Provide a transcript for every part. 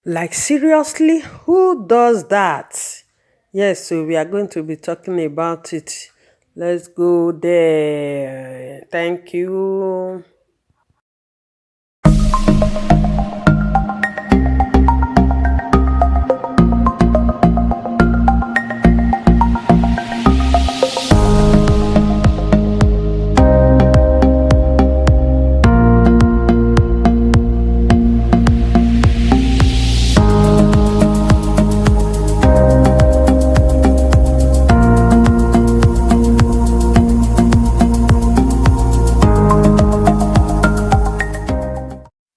Like, seriously, who does that? Yes, so we are going to be talking about it. Let's go there. Thank you.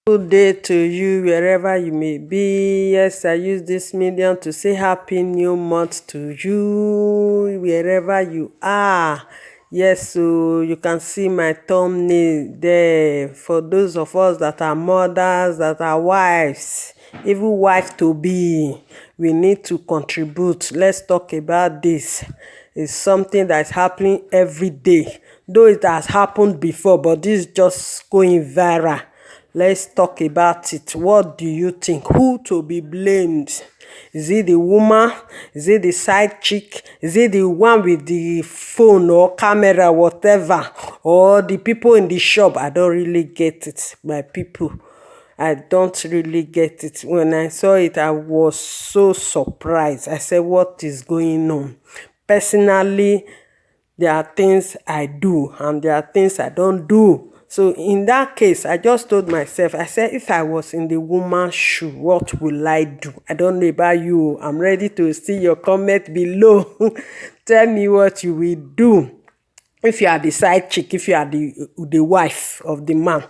Good day to you wherever you may be. Yes, I use this medium to say happy new month to you wherever you are. Yes, so you can see my thumbnail there. For those of us that are mothers, that are wives, even wife to be, we need to contribute. Let's talk about this. It's something that's happening every day. Though it has happened before, but this is just going viral. Let's talk about it. What do you think? Who to be blamed? Is it the woman? Is it the side chick? Is it the one with the phone or camera, whatever? Or the people in the shop? I don't really get it, my people. I don't really get it. When I saw it, I was so surprised. I said, what is going on? Personally, there are things I do and there are things I don't do. So in that case, I just told myself, I said, if I was in the woman's shoe, what will I do? I don't know about you. I'm ready to see your comment below. Tell me what you will do if you are the side chick, if you are the wife of the man.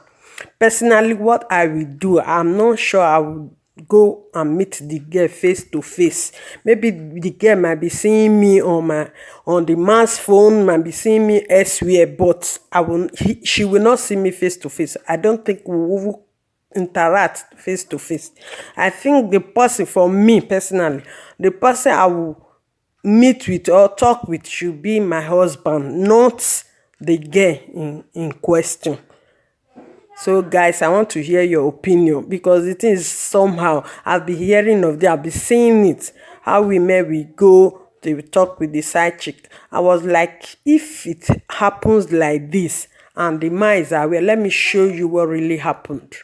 Personally, what I will do, I'm not sure I will go and meet the girl face to face. Maybe the girl might be seeing me on the man's phone, might be seeing me elsewhere, but she will not see me face to face. I don't think we will interact face to face. I think the person, for me personally, the person I will meet with or talk with should be my husband, not the girl in question. So guys, I want to hear your opinion because it is somehow I've been hearing of that, I've been seeing it. How women will go, they will talk with the side chick. I was like, if it happens like this and the man is aware, let me show you what really happened.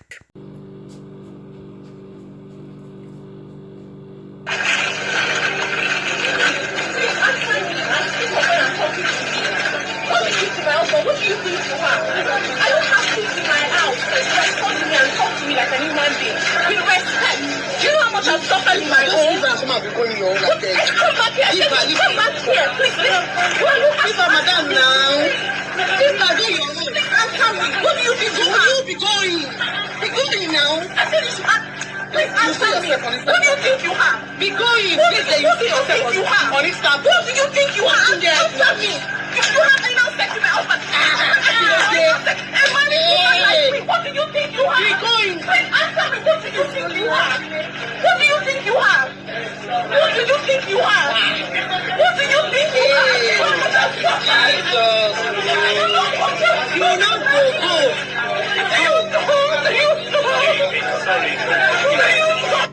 What do you think you are? I don't have things in my house. Respond to me and talk to me like a human being. With respect. Do you know how much I've suffered in my home? Come back here. Come back here. Please. Why are you asking? Madam now. If I do your own. Answer me. What do you think you are? You be going. Be going now. I said you should ask. Please answer me. What do you think you are? Be going. What do you think you are? What do you think you are? Answer me. If you have enough sex with my husband, what do you think you are? Be going. Please answer me. What do you think you are? What do you think you are? What do you think you are? What do you think you are? You will not go.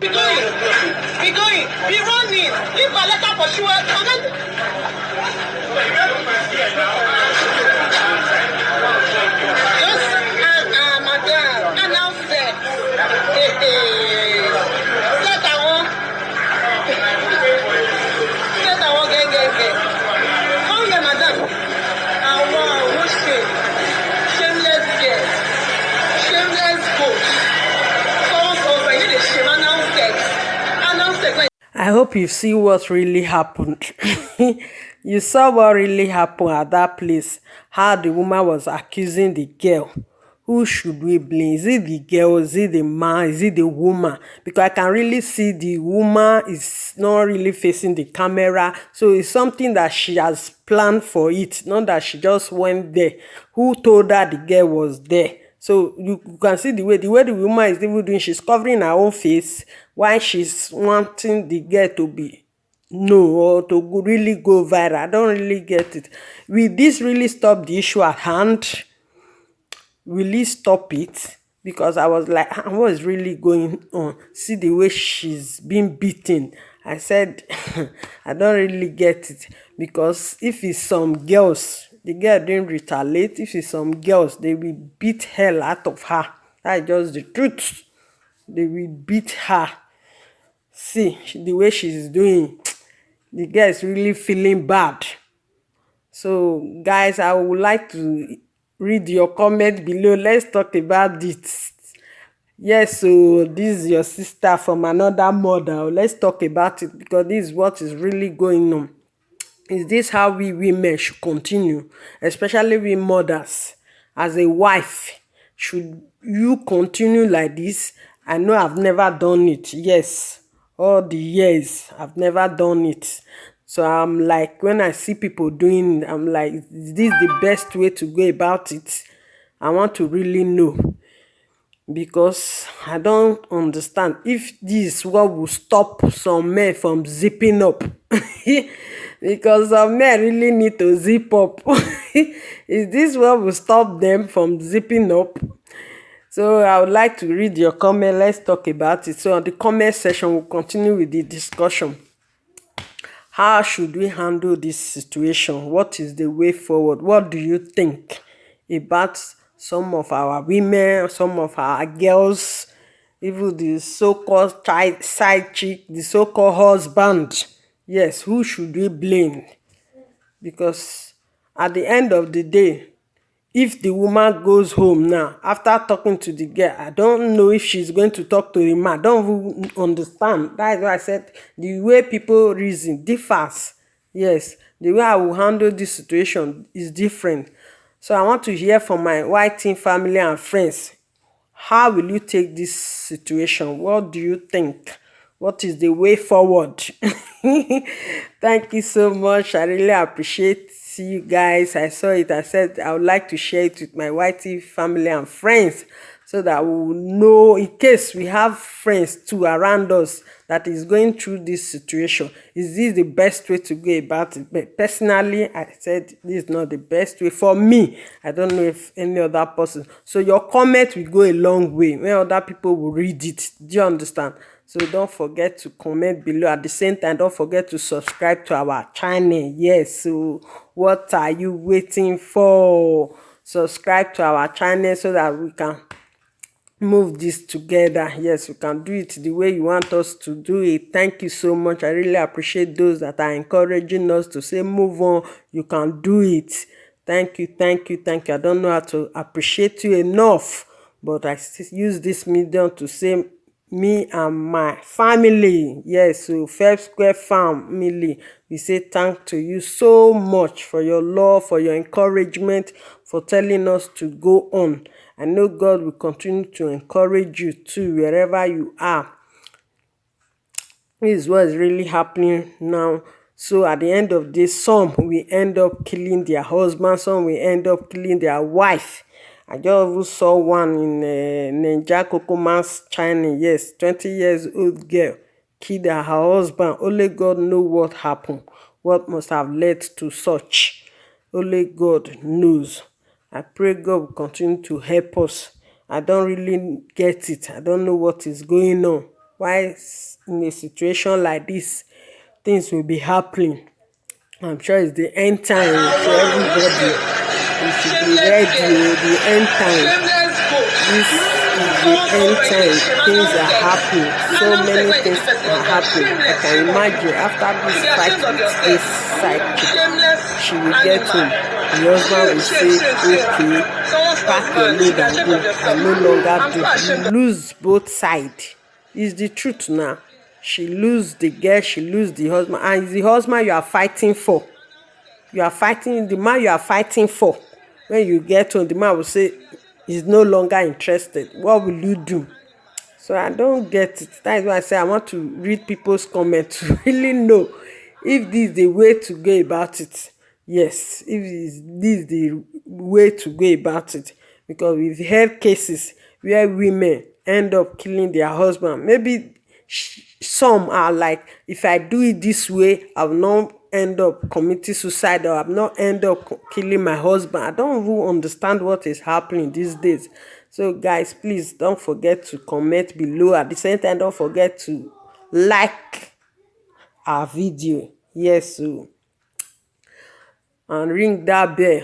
Be going. Be going. Be running. Leave a letter for sure. I hope you see what really happened. You saw what really happened at that place. How the woman was accusing the girl. Who should we blame? Is it the girl? Is it the man? Is it the woman? Because I can really see the woman is not really facing the camera. So it's something that she has planned for it. Not that she just went there. Who told her the girl was there? So you can see the way the woman is even doing, she's covering her own face while she's wanting the girl to be or to really go viral. I don't really get it. Will this really stop the issue at hand? Will it stop it? because I was like, "Ah, what is really going on? See the way she's being beaten." I said, I don't really get it, because if it's some girls, the girl didn't retaliate. If it's some girls, they will beat hell out of her. That's just the truth. They will beat her. See the way she's doing. The girl is really feeling bad. So, guys, I would like to read your comment below. Let's talk about it. Yes, so this is your sister from another mother. Let's talk about it, because this is what is really going on. Is this how we women should continue, especially we mothers? As a wife, should you continue like this? I know I've never done it. Yes, all the years I've never done it. So I'm like, when I see people doing it, I'm like, is this the best way to go about it? I want to really know, because I don't understand if this is what will stop some men from zipping up. Because some men really need to zip up. Is this what will stop them from zipping up? So I would like to read your comment. Let's talk about it. So on the comment section, we'll continue with the discussion. How should we handle this situation? What is the way forward? What do you think about some of our women, some of our girls, even the so-called side chick, the so-called husband? Yes, who should we blame? Because at the end of the day, if the woman goes home now after talking to the girl, I don't know if she's going to talk to the man. I don't even understand. That's why I said the way people reason differs. Yes, the way I will handle this situation is different. So I want to hear from my white team family and friends. How will you take this situation? What do you think? What is the way forward? Thank you so much. I really appreciate you guys. I saw it. I said I would like to share it with my YT family and friends, so that we will know, in case we have friends too around us that is going through this situation, is this the best way to go about it? But personally, I said this is not the best way for me. I don't know if any other person. So your comment will go a long way when other people will read it. Do you understand? So don't forget to comment below. At the same time, don't forget to subscribe to our channel. Yes, so what are you waiting for? Subscribe to our channel so that we can move this together. Yes, we can do it the way you want us to do it. Thank you so much. I really appreciate those that are encouraging us to say, move on, you can do it. Thank you, thank you, thank you. I don't know how to appreciate you enough, but I use this medium to say, me and my family, yes, so Fair Square family, we say thank to you so much for your love, for your encouragement, for telling us to go on. I know God will continue to encourage you too, wherever you are. This is what is really happening now. So at the end of this, some will end up killing their husband, some will end up killing their wife. I just even saw one in Ninja Kokoman's channel. Yes, 20 years old girl killed her husband. Only God know what happened, what must have led to such. Only God knows. I pray God will continue to help us. I don't really get it. I don't know what is going on. Why in a situation like this, things will be happening. I'm sure it's the end time. So everybody, we should be ready. The end time. This is the end time. Things are happening. So many things are happening. I can imagine after this fight with this Sidechick, she will get home. The husband will say, okay, pack your load and go. I no longer do. You lose both sides. It's the truth now. She lose the girl, she lose the husband. And it's the husband you are fighting for. You are fighting, the man you are fighting for. When you get home, the man will say he's no longer interested. What will you do? So I don't get it. That is why I say I want to read people's comments to really know if this is the way to go about it. Yes, if this is the way to go about it. Because we've heard cases where women end up killing their husband. Maybe some are like, if I do it this way, I will not end up committing suicide, or I will not end up killing my husband. I don't even understand what is happening these days. So guys, please don't forget to comment below. At the same time, don't forget to like our video. Yes, so and ring that bell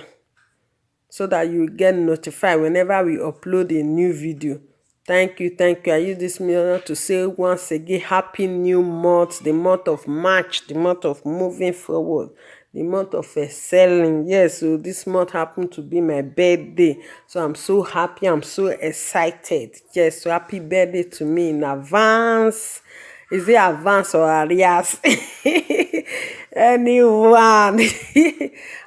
so that you get notified whenever we upload a new video. Thank you, thank you. I use this million to say once again, happy new month, the month of March, the month of moving forward, the month of excelling. Yes, so this month happened to be my birthday. So I'm so happy, I'm so excited. Yes, so happy birthday to me in advance. Is it advance or arrears? Anyone.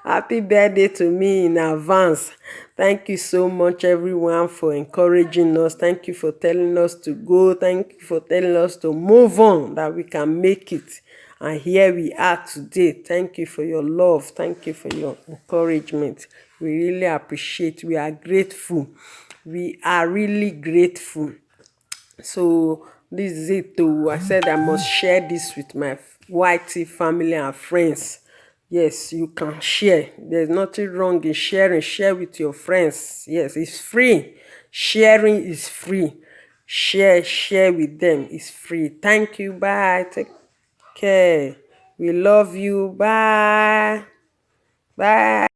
Happy birthday to me in advance. Thank you so much, everyone, for encouraging us. Thank you for telling us to go. Thank you for telling us to move on, that we can make it. And here we are today. Thank you for your love. Thank you for your encouragement. We really appreciate. We are grateful. We are really grateful. So this is it too. I said I must share this with my YT family and friends. Yes, you can share. There's nothing wrong in sharing. Share with your friends. Yes, it's free. Sharing is free. Share with them. It's free. Thank you. Bye. Take care. We love you. Bye. Bye.